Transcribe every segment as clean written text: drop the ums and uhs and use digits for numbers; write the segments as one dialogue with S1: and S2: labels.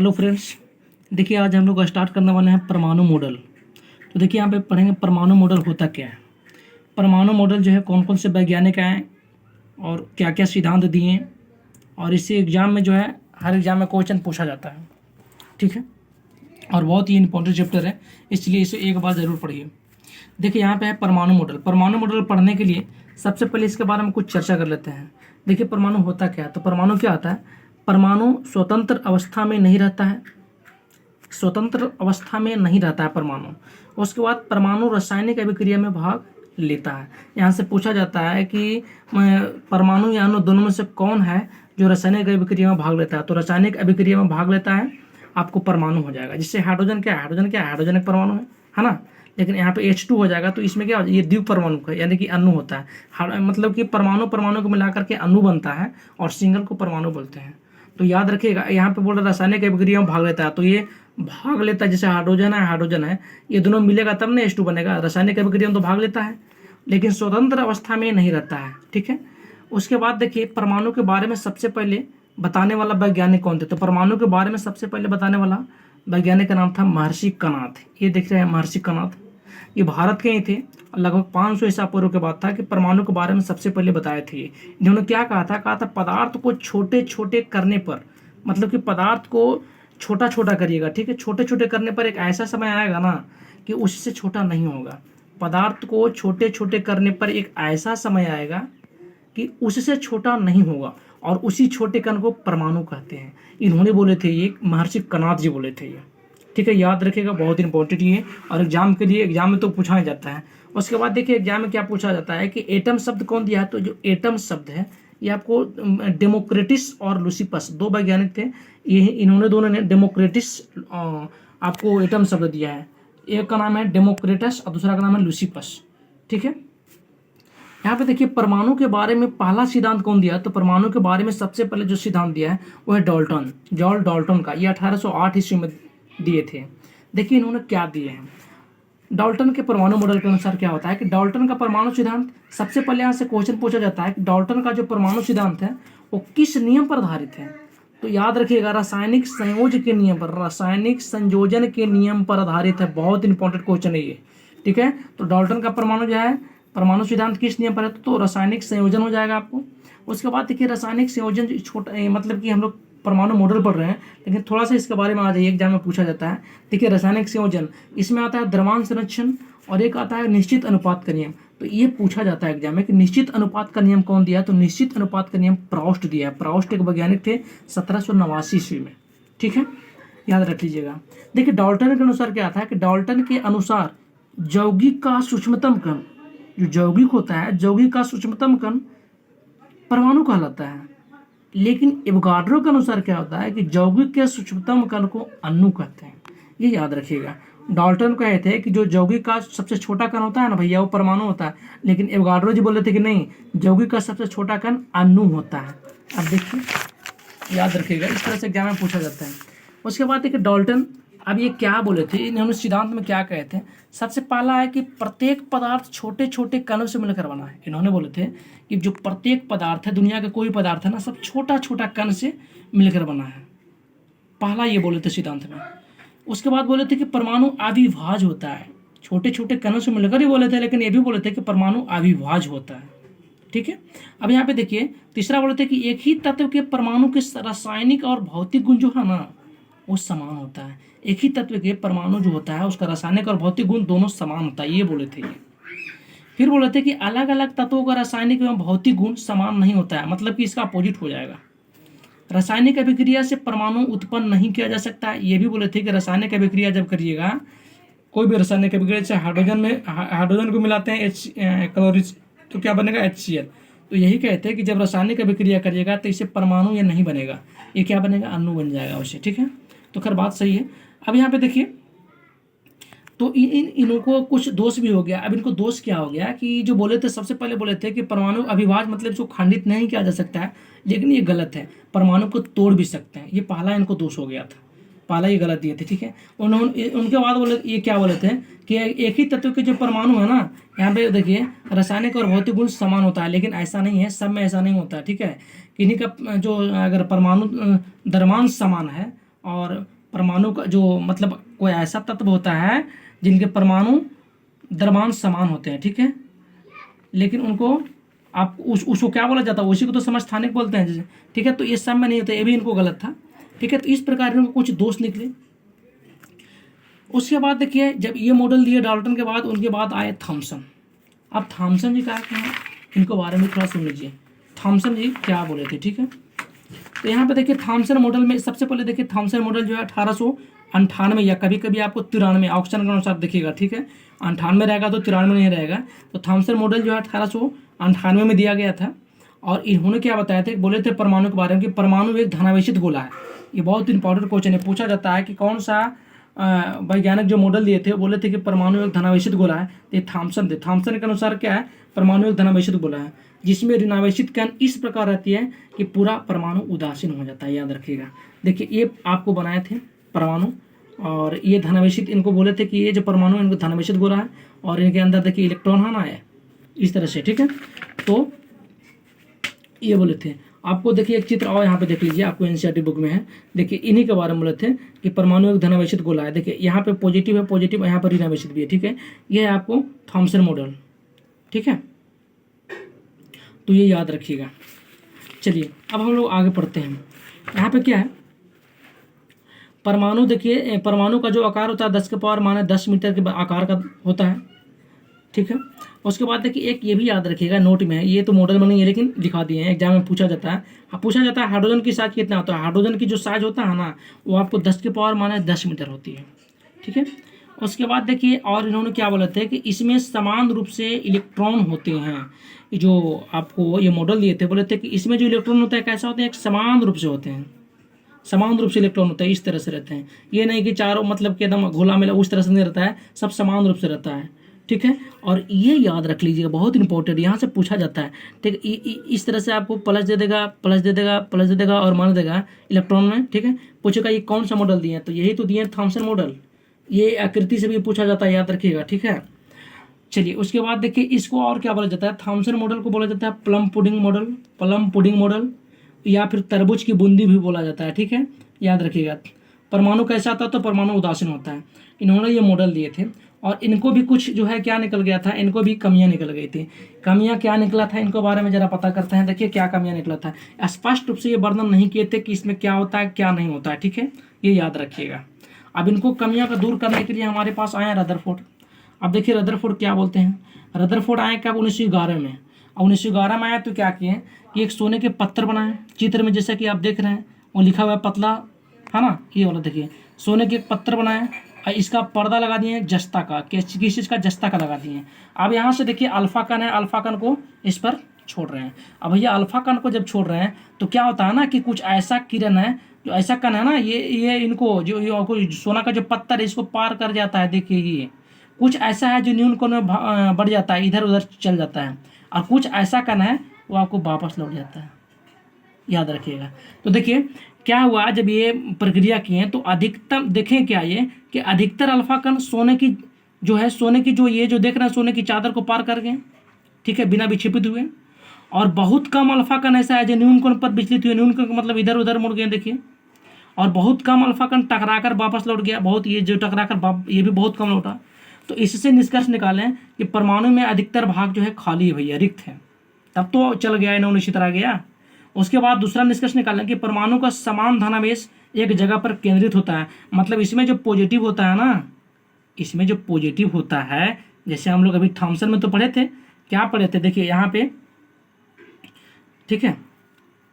S1: Hello friends, देखिए आज हम लोग स्टार्ट करने वाले हैं परमाणु मॉडल। तो देखिए यहाँ पे पढ़ेंगे परमाणु मॉडल होता क्या है, परमाणु मॉडल जो है कौन कौन से वैज्ञानिक आए और क्या क्या सिद्धांत दिए, और इसी एग्जाम में जो है हर एग्जाम में क्वेश्चन पूछा जाता है। ठीक है, और बहुत ही इंपॉर्टेंट चैप्टर है, इसलिए इसे एक बार ज़रूर पढ़िए। देखिए यहाँ पे है परमाणु मॉडल। परमाणु मॉडल पढ़ने के लिए सबसे पहले इसके बारे में कुछ चर्चा कर लेते हैं। देखिए परमाणु होता क्या है। तो परमाणु क्या होता है, परमाणु स्वतंत्र अवस्था में नहीं रहता है, स्वतंत्र अवस्था में नहीं रहता है परमाणु। उसके बाद परमाणु रासायनिक अभिक्रिया में भाग लेता है। यहाँ से पूछा जाता है कि परमाणु या अणु दोनों में से कौन है जो रासायनिक अभिक्रिया में भाग लेता है। तो रासायनिक अभिक्रिया में भाग लेता है आपको परमाणु हो जाएगा। जिससे हाइड्रोजन क्या है, हाइड्रोजन एक परमाणु है ना। लेकिन यहाँ पे H2 हो जाएगा, तो इसमें क्या हो, ये द्विप परमाणु का यानी कि अणु होता है। मतलब कि परमाणु परमाणु को मिलाकर के अणु बनता है और सिंगल को परमाणु बोलते हैं। तो याद रखिएगा, यहाँ पे बोल रहा रासायनिक अभिक्रिया में भाग लेता है, तो ये भाग लेता है। जैसे हाइड्रोजन है, ये दोनों मिलेगा तब ना H2 बनेगा। रासायनिक अभिक्रिया में तो भाग लेता है, लेकिन स्वतंत्र अवस्था में नहीं रहता है। ठीक है, उसके बाद देखिए परमाणु के बारे में सबसे पहले बताने वाला वैज्ञानिक कौन थे। तो परमाणु के बारे में सबसे पहले बताने वाला वैज्ञानिक का नाम था महर्षि कणाद। ये देख रहे हैं महर्षि कणाद, ये भारत के ही थे। लगभग 500 ईसा पूर्व के बाद था कि परमाणु के बारे में सबसे पहले बताए थे। इन्होंने क्या कहा था पदार्थ को छोटे छोटे करने पर, मतलब कि पदार्थ को छोटा छोटा करिएगा। ठीक है, छोटे छोटे करने पर एक ऐसा समय आएगा ना कि उससे छोटा नहीं होगा। पदार्थ को छोटे छोटे करने पर एक ऐसा समय आएगा कि उससे छोटा नहीं होगा, और उसी छोटे कण को परमाणु कहते हैं। इन्होंने बोले थे, ये महर्षि कणाद जी बोले थे ये। ठीक है, याद रखिएगा, बहुत इंपॉर्टेंट ये, और एग्जाम के लिए एग्जाम में तो पूछा ही जाता है। उसके बाद देखिए एग्जाम में क्या पूछा जाता है कि एटम शब्द कौन दिया है। तो जो एटम शब्द है ये आपको डेमोक्रेटिस और लुसिपस, दो वैज्ञानिक थे, ये इन्होंने दोनों ने डेमोक्रेटिस आपको एटम शब्द दिया है। एक का नाम है डेमोक्रेटस और दूसरा का नाम है लुसिपस। ठीक है, यहाँ पे देखिए परमाणु के बारे में पहला सिद्धांत कौन दिया। तो परमाणु के बारे में सबसे पहले जो सिद्धांत दिया है वो है डाल्टन, जॉन डाल्टन का। ये 1808 ईस्वी में दिए थे। देखिए इन्होंने क्या दिए हैं। डाल्टन के परमाणु मॉडल के अनुसार क्या होता है कि डाल्टन का परमाणु सिद्धांत, सबसे पहले यहाँ से क्वेश्चन पूछा जाता है कि डाल्टन का जो परमाणु सिद्धांत है वो किस नियम पर आधारित है। तो याद रखिएगा, रासायनिक संयोजन के नियम पर, रासायनिक संयोजन के नियम पर आधारित है। बहुत इंपॉर्टेंट क्वेश्चन है ये। ठीक है, तो डाल्टन का परमाणु जो है, परमाणु सिद्धांत किस नियम पर है, तो रासायनिक संयोजन हो जाएगा आपको। उसके बाद देखिए रासायनिक संयोजन छोटा, मतलब कि हम लोग परमाणु मॉडल पढ़ रहे हैं, लेकिन थोड़ा सा इसके बारे में आ जाइए, एग्जाम में पूछा जाता है। देखिए रासायनिक संयोजन, इसमें आता है द्रव्यमान संरक्षण और एक आता है निश्चित अनुपात का नियम। तो ये पूछा जाता है एग्जाम में कि निश्चित अनुपात का नियम कौन दिया है। तो निश्चित अनुपात का नियम प्राउस्ट दिया है। प्राउस्ट एक वैज्ञानिक थे 1789 ईस्वी में। ठीक है, याद रख लीजिएगा। देखिए डाल्टन के अनुसार क्या था कि डाल्टन के अनुसार यौगिक का सूक्ष्मतम कण, जो यौगिक होता है, यौगिक का सूक्ष्मतम कण परमाणु कहलाता है। लेकिन एवोगाड्रो के अनुसार क्या होता है कि यौगिक के सूक्ष्मतम कण को अणु कहते हैं। ये याद रखिएगा। डाल्टन कहते हैं कि जो यौगिक का सबसे छोटा कण होता है ना भैया, वो परमाणु होता है। लेकिन एवोगाड्रो जी बोले थे कि नहीं, यौगिक का सबसे छोटा कण अणु होता है। अब देखिए, याद रखिएगा, इस तरह से एग्जाम में पूछा जाता है। उसके बाद देखिए डाल्टन अब ये क्या बोले थे, इन्होंने सिद्धांत में क्या कहे थे। सबसे पहला है कि प्रत्येक पदार्थ छोटे छोटे कणों से मिलकर बना है। इन्होंने बोले थे कि जो प्रत्येक पदार्थ है, दुनिया का कोई पदार्थ है ना, सब छोटा छोटा कण से मिलकर बना है। पहला ये बोले थे सिद्धांत में। उसके बाद बोले थे कि परमाणु अविभाज्य होता है। छोटे छोटे कणों से मिलकर ही बोले थे, लेकिन ये भी बोले थे कि परमाणु अविभाज्य होता है। ठीक है, अब यहाँ पे देखिए तीसरा बोले थे कि एक ही तत्व के परमाणु के रासायनिक और भौतिक गुण जो है ना वो समान होता है। एक ही तत्व के परमाणु जो होता है उसका रासायनिक और भौतिक गुण दोनों समान होता है, ये बोले थे ये। फिर बोले थे कि अलग अलग तत्वों का रासायनिक एवं भौतिक गुण समान नहीं होता है, मतलब कि इसका अपोजिट हो जाएगा। रासायनिक अभिक्रिया से परमाणु उत्पन्न नहीं किया जा सकता है, ये भी बोले थे कि रासायनिक अभिक्रिया जब करिएगा, कोई भी रासायनिक अभिक्रिया, जैसे हाइड्रोजन को मिलाते हैं क्लोरीन, तो क्या बनेगा HCl। तो यही कहते हैं कि जब रासायनिक अभिक्रिया करिएगा तो इसे परमाणु या नहीं बनेगा, ये क्या बनेगा, अणु बन जाएगा उसे। ठीक है, तो खैर बात सही है। अब यहाँ पे देखिए, तो इनको कुछ दोष भी हो गया। अब इनको दोष क्या हो गया कि जो बोले थे, सबसे पहले बोले थे कि परमाणु अविभाज्य, मतलब इसको खंडित नहीं किया जा सकता है, लेकिन ये गलत है, परमाणु को तोड़ भी सकते हैं। ये पहला इनको दोष हो गया था, पहला ये गलत दिए थे। ठीक है, उन्होंने उनके बाद बोले, ये क्या बोले थे कि एक ही तत्व के जो परमाणु है ना, यहाँ पे देखिए रासायनिक और भौतिक गुण समान होता है, लेकिन ऐसा नहीं है, सब में ऐसा नहीं होता है। ठीक है, किन्हीं का जो अगर परमाणु द्रव्यमान समान है और परमाणु का जो मतलब कोई ऐसा तत्व होता है जिनके परमाणु द्रव्यमान समान होते हैं, ठीक है, लेकिन उनको आप उसको क्या बोला जाता है, उसी को तो समस्थानिक बोलते हैं जैसे, ठीक है। तो ये सब में नहीं होता, ये भी इनको गलत था, ठीक है। तो इस प्रकार इनको कुछ दोष निकले। उसके बाद देखिए जब ये मॉडल दिए डाल्टन के बाद, उनके बाद आए थॉमसन। अब थॉमसन जी क्या हैं, इनको बारे में थोड़ा सुन लीजिए, थॉमसन जी क्या बोले थे, ठीक है। तो यहाँ पे देखिए थॉमसन मॉडल में सबसे पहले देखिए थॉमसन मॉडल जो है 1898 या कभी कभी आपको 93 ऑप्शन के अनुसार देखिएगा, ठीक है। 98 रहेगा तो 93 नहीं रहेगा। तो थॉमसन मॉडल जो है 1898 में दिया गया था। और इन्होंने क्या बताया था, बोले थे परमाणु के बारे में कि परमाणु एक धनावेशित गोला है। ये बहुत इंपॉर्टेंट क्वेश्चन है, पूछा जाता है कि कौन सा वैज्ञानिक जो मॉडल दिए थे वो बोले थे कि परमाणु एक धनावेशित गोला है। तो ये थॉमसन थे। थॉमसन के अनुसार क्या है, परमाणु एक धनावेशित गोला है जिसमें ऋणावेशित कण इस प्रकार रहती है कि पूरा परमाणु उदासीन हो जाता है, याद रखिएगा। देखिए ये आपको बनाए थे परमाणु, और ये धनावेशित, इनको बोले थे कि ये जो परमाणु इनको धनावेशित गोला है और इनके अंदर देखिए इलेक्ट्रॉन है ना, है इस तरह से, ठीक है। तो ये बोले थे। आपको देखिए एक चित्र और यहाँ पे देख लीजिए, आपको एनसीईआरटी बुक में है, देखिए इन्हीं के बारे में बोले थे कि परमाणु एक धनावेशित गोला है। देखिए यहाँ पे पॉजिटिव है, पॉजिटिव, यहाँ पर ऋणावेशित भी है, ठीक है। ये है आपको थॉमसन मॉडल, ठीक है। तो ये याद रखिएगा। चलिए अब हम लोग आगे पढ़ते हैं। यहाँ पे क्या है, परमाणु देखिए, परमाणु का जो आकार होता है 10 मीटर के आकार का होता है, ठीक है। उसके बाद देखिए एक ये भी याद रखिएगा, नोट में है, ये तो मॉडल में नहीं है लेकिन दिखा दिए हैं, एग्जाम में पूछा जाता है। पूछा जाता है हाइड्रोजन की साइज कितना होता है। हाइड्रोजन की जो साइज होता है ना वो आपको 10 मीटर होती है, ठीक है। उसके बाद देखिए और इन्होंने क्या बोला था कि इसमें समान रूप से इलेक्ट्रॉन होते हैं। जो आपको ये मॉडल दिए थे, बोले थे कि इसमें जो इलेक्ट्रॉन होता है कैसा होते हैं, एक समान रूप से होते हैं, समान रूप से इलेक्ट्रॉन होता है, इस तरह से रहते हैं। ये नहीं कि चारों मतलब कि एकदम घुला मिला उस तरह से नहीं रहता है, सब समान रूप से रहता है, ठीक है। और ये याद रख लीजिएगा, बहुत इंपॉर्टेंट, यहाँ से पूछा जाता है, ठीक है। इस तरह से आपको प्लस दे देगा, प्लस दे देगा, प्लस दे देगा और मान देगा इलेक्ट्रॉन में, ठीक है। पूछेगा ये कौन सा मॉडल दिए हैं, तो यही तो दिए हैं थॉमसन मॉडल। ये आकृति से भी पूछा जाता है, याद रखिएगा, ठीक है। चलिए उसके बाद देखिए इसको और क्या बोला जाता है, थॉमसन मॉडल को बोला जाता है plum pudding model, plum pudding model, या फिर तरबूज की बूंदी भी बोला जाता है, ठीक है, याद रखिएगा। परमाणु कैसा आता है, तो परमाणु उदासीन होता है। इन्होंने ये मॉडल दिए थे और इनको भी कुछ जो है क्या निकल गया था, इनको भी कमियां निकल गई थी। कमियां क्या निकला था, इनको बारे में जरा पता करते हैं। देखिए क्या कमियां निकला था, स्पष्ट रूप से ये वर्णन नहीं किए थे कि इसमें क्या होता है क्या नहीं होता है, ठीक है, ये याद रखिएगा। अब इनको कमियां को दूर करने के लिए हमारे पास आया रदरफोर्ड। अब देखिए रदरफोर्ड क्या बोलते हैं, रदरफोर्ड आए कब, 1911 में। अब 1911 में आया तो क्या किए कि एक सोने के पत्थर बनाए, चित्र में जैसा कि आप देख रहे हैं वो लिखा हुआ है पतला, है ना, ये वाला देखिए, सोने के एक पत्थर बनाए और इसका पर्दा लगा दिए जस्ता का, किस चीज़ का, जस्ता का लगा दिए। अब यहाँ से देखिए अल्फा कण है, अल्फा कण को इस पर छोड़ रहे हैं। अब भैया अल्फा कण को जब छोड़ रहे हैं तो क्या होता है ना कि कुछ ऐसा किरण है, जो ऐसा कण है ना, ये इनको जो सोना का जो पत्थर है इसको पार कर जाता है। देखिए ये कुछ ऐसा है जो न्यून कोण में बढ़ जाता है, इधर उधर चल जाता है, और कुछ ऐसा कण है वो आपको वापस लौट जाता है, याद रखिएगा। तो देखिए क्या हुआ, जब ये प्रक्रिया किए तो अधिकतम देखें क्या ये कि अधिकतर अल्फा कण सोने की जो ये जो देख रहे हैं सोने की चादर को पार कर गए, ठीक है, बिना विक्षेपित हुए। और बहुत कम अल्फा कण ऐसा है जो न्यून कोण पर विचलित हुए, न्यून कोण का मतलब इधर उधर मुड़ गए, देखिए। और बहुत कम अल्फा कण टकराकर वापस लौट गया, बहुत ये जो टकराकर ये भी बहुत कम लौटा। तो इससे निष्कर्ष निकालें कि परमाणु में अधिकतर भाग जो है खाली है भैया, रिक्त है, तब तो चल गया इन्होंने इसी तरह गया। उसके बाद दूसरा निष्कर्ष निकालें कि परमाणु का समान धनावेश एक जगह पर केंद्रित होता है। मतलब इसमें जो पॉजिटिव होता है ना, इसमें जो पॉजिटिव होता है, जैसे हम लोग अभी थॉमसन में तो पढ़े थे, क्या पढ़े थे, देखिए यहाँ पे, ठीक है,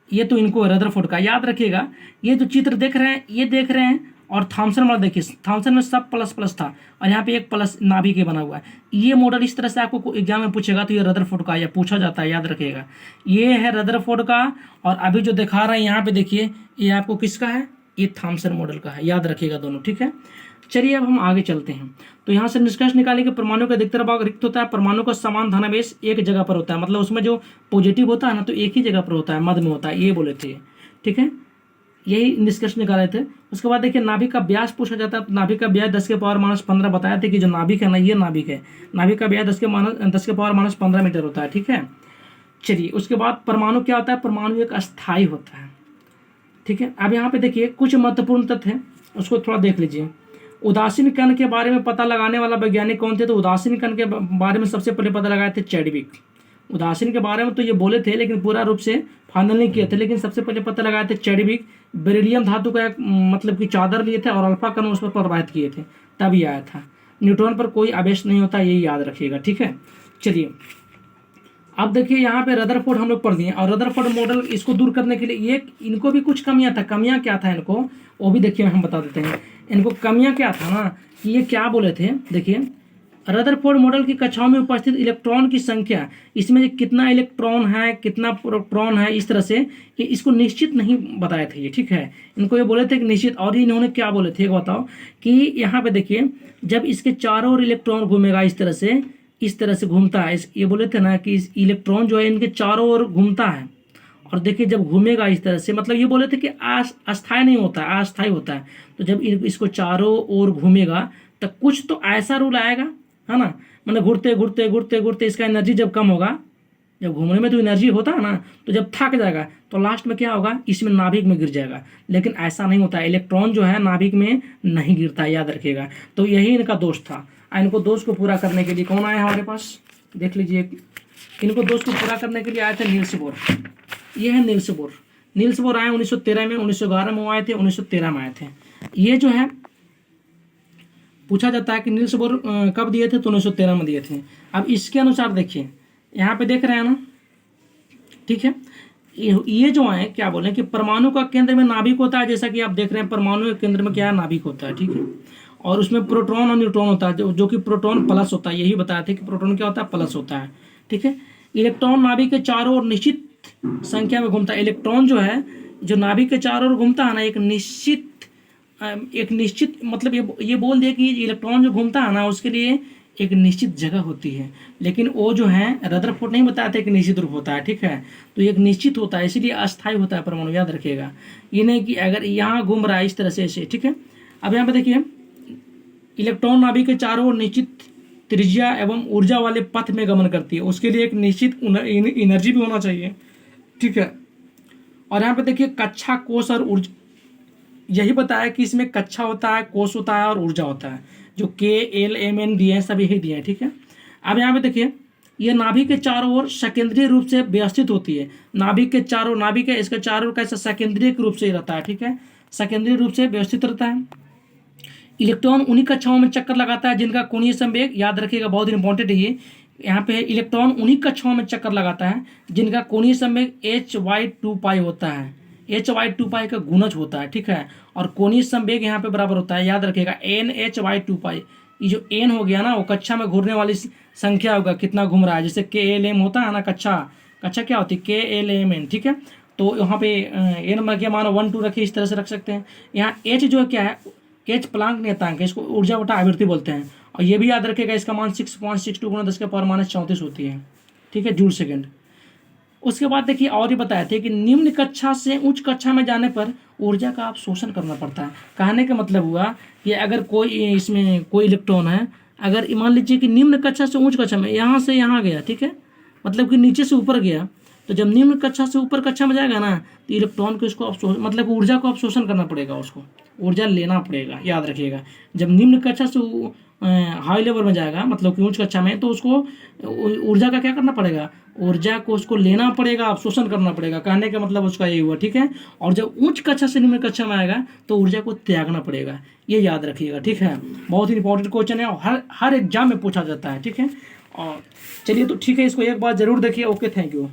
S1: ये तो इनको रदरफोर्ड का याद रखिएगा। ये जो चित्र देख रहे हैं ये देख रहे हैं, और थॉमसन मॉडल देखिए, थॉमसन में सब प्लस प्लस था और यहाँ पे एक प्लस नाभि के बना हुआ है। ये मॉडल इस तरह से आपको एग्जाम में पूछेगा तो ये रदरफोर्ड का या पूछा जाता है, याद रखिएगा। ये है रदरफोर्ड का, और अभी जो दिखा रहे हैं यहाँ पे देखिए ये आपको किसका है, ये थॉमसन मॉडल का है, याद रखिएगा दोनों, ठीक है। चलिए अब हम आगे चलते हैं। तो यहाँ से निष्कर्ष निकालें कि परमाणु का अधिकतर भाग रिक्त होता है। परमाणु का समान धनावेश एक जगह पर होता है, मतलब उसमें जो पॉजिटिव होता है ना तो एक ही जगह पर होता है, मध्य में होता है, ये बोले थे, ठीक है, यही निष्कर्ष निकाले थे। उसके बाद देखिए नाभिक का व्यास पूछा जाता है, तो नाभिक का व्यास 10⁻⁻15 बताया थे कि जो नाभिक है ना, ये नाभिक है, नाभिक का व्यास 10⁻15 मीटर होता है, ठीक है। चलिए उसके बाद परमाणु क्या होता है, परमाणु एक अस्थायी होता है, ठीक है। अब यहाँ पे देखिए कुछ महत्वपूर्ण तथ्य हैं, उसको थोड़ा देख लीजिए। उदासीन कण के बारे में पता लगाने वाला वैज्ञानिक कौन थे? तो उदासीन कण के बारे में सबसे पहले पता लगाए थे चैडविक। उदासीन के बारे में तो ये बोले थे लेकिन पूरा रूप से फाइनल नहीं किए थे, लेकिन सबसे पहले पता लगाए थे चैडविक। बेरिलियम धातु का एक मतलब कि चादर लिए थे और अल्फा कण उस पर प्रवाहित किए थे, तब ये आया था। न्यूट्रॉन पर कोई आवेश नहीं होता, यही याद रखिएगा, ठीक है। चलिए अब देखिए यहाँ पे रदरफोर्ड हम लोग पढ़ दिए, और रदरफोर्ड मॉडल इसको दूर करने के लिए ये इनको भी कुछ कमियां था। कमियां क्या था इनको, वो भी देखिए हम बता देते हैं। इनको कमियां क्या था ना कि ये क्या बोले थे, देखिए रदरफोर्ड मॉडल की कक्षाओं में उपस्थित इलेक्ट्रॉन की संख्या, इसमें कितना इलेक्ट्रॉन है कितना प्रोटॉन है, इस तरह से ये इसको निश्चित नहीं बताए थे ये, ठीक है। इनको ये बोले थे कि निश्चित, और इन्होंने क्या बोले थे बताओ कि यहाँ पे देखिए जब इसके चारों ओर इलेक्ट्रॉन घूमेगा इस तरह से घूमता है, ये बोले थे ना कि इस इलेक्ट्रॉन जो है इनके चारों ओर घूमता है, और देखिए जब घूमेगा इस तरह से, मतलब ये बोले थे कि अस्थायी नहीं होता है, अस्थायी होता है। तो जब इसको चारों ओर घूमेगा तो कुछ तो ऐसा रूल आएगा, है ना, मतलब घूरते घूरते घूरते घूरते इसका एनर्जी जब कम होगा, जब घूमने में तो एनर्जी होता है ना, तो जब थक जाएगा तो लास्ट में क्या होगा, इसमें नाभिक में गिर जाएगा। लेकिन ऐसा नहीं होता, इलेक्ट्रॉन जो है नाभिक में नहीं गिरता, याद रखिएगा। तो यही इनका दोष था। इनको दोष को पूरा करने के लिए कौन आया हमारे पास, देख लीजिए। इनको दोष को पूरा करने के लिए आए थे नील्स बोर। ये है नील्स बोर। नील्स बोर आए 1913 में, 1911 में आए थे, 1913 में आए थे। ये जो है पूछा जाता है कि नील्स बोर कब दिए थे, तो 1913 में दिए थे। अब इसके अनुसार देखिए यहाँ पे देख रहे हैं ना, ठीक है। ये जो है क्या बोले कि परमाणु का केंद्र में नाभिक होता है, जैसा कि आप देख रहे हैं परमाणु के केंद्र में क्या है, नाभिक होता है, ठीक है। और उसमें प्रोटॉन और न्यूट्रॉन होता है, जो कि प्रोटॉन प्लस होता है, यही बताया था कि प्रोटॉन क्या होता है, प्लस होता है, ठीक है। इलेक्ट्रॉन नाभिक के चारों ओर निश्चित संख्या में घूमता है। इलेक्ट्रॉन जो है जो नाभिक के चारों ओर घूमता है ना, एक निश्चित मतलब ये बोल दिया कि इलेक्ट्रॉन जो घूमता है ना उसके लिए एक निश्चित जगह होती है, लेकिन वो जो है रदरफोर्ड नहीं बताया था कि निश्चित रूप होता है, ठीक है। तो एक निश्चित होता है, इसीलिए अस्थायी होता है परमाणु, याद रखिएगा। ये नहीं कि अगर यहाँ घूम रहा है इस तरह से ऐसे, ठीक है। अब यहाँ पे देखिए इलेक्ट्रॉन नाभिक के चारों ओर निश्चित त्रिज्या एवं ऊर्जा वाले पथ में गमन करती है, उसके लिए एक निश्चित एनर्जी भी होना चाहिए, ठीक है। और यहाँ पे देखिए कक्षा, कोश और ऊर्जा, यही बताया कि इसमें कक्षा होता है, कोश होता है और ऊर्जा होता है, जो KLMN दिए हैं सब यही दिए हैं, ठीक है। अब यहाँ पे देखिए ये नाभिक के चारों ओर सकेंद्रीय रूप से व्यवस्थित होती है। नाभिक है इसके चारों ओर कैसा सकेंद्रीय रूप से रहता है, ठीक है, सकेंद्रीय रूप से व्यवस्थित रहता है। इलेक्ट्रॉन उन्हीं कक्षाओं में चक्कर लगाता है जिनका कोणीय संवेग, याद रखिएगा बहुत इंपॉर्टेंट है ये, यहाँ पे इलेक्ट्रॉन उन्हीं कक्षाओं में चक्कर लगाता है जिनका कोणीय संवेग h/2π होता है। h/2π का गुणज होता है, ठीक है। और कोणीय संवेग यहाँ पे बराबर होता है, याद रखिएगा NH/2π। ये जो n हो गया ना वो कक्षा में घूमने वाली संख्या होगा, कितना घूम रहा है। जैसे KLM होता है ना, कक्षा क्या होती है, KLMN, ठीक है। तो यहाँ पे n नंबर के मानो 1 2 रखिए, इस तरह से रख सकते हैं। यहाँ h जो है क्या है, h प्लांक नियतांक है, इसको ऊर्जा बटा आवृत्ति बोलते हैं। और ये भी याद रखिएगा इसका मान 6.62 × 10⁻34 होती है, ठीक है, जूल सेकेंड। उसके बाद देखिए और ये बताए थे कि निम्न कक्षा से उच्च कक्षा में जाने पर ऊर्जा का अवशोषण करना पड़ता है। कहने का मतलब हुआ कि अगर इसमें कोई इलेक्ट्रॉन है, अगर मान लीजिए कि निम्न कक्षा से उच्च कक्षा में, यहाँ से यहाँ गया, ठीक है, मतलब कि नीचे से ऊपर गया, तो जब निम्न कक्षा से ऊपर कक्षा में जाएगा ना तो इलेक्ट्रॉन को इसको मतलब ऊर्जा को अवशोषण करना पड़ेगा, उसको ऊर्जा लेना पड़ेगा, याद रखिएगा। जब निम्न कक्षा से हाई लेवल में जाएगा, मतलब कि उच्च कक्षा में, तो उसको ऊर्जा का क्या करना पड़ेगा, ऊर्जा को उसको लेना पड़ेगा, अवशोषण करना पड़ेगा। कहने का मतलब उसका यही हुआ, ठीक है। और जब उच्च कक्षा से निम्न कक्षा में आएगा तो ऊर्जा को त्यागना पड़ेगा, ये याद रखिएगा, ठीक है। बहुत ही इंपॉर्टेंट क्वेश्चन है और हर एग्जाम में पूछा जाता है, ठीक है। और चलिए तो ठीक है, इसको एक बार जरूर देखिए। Okay, thank you.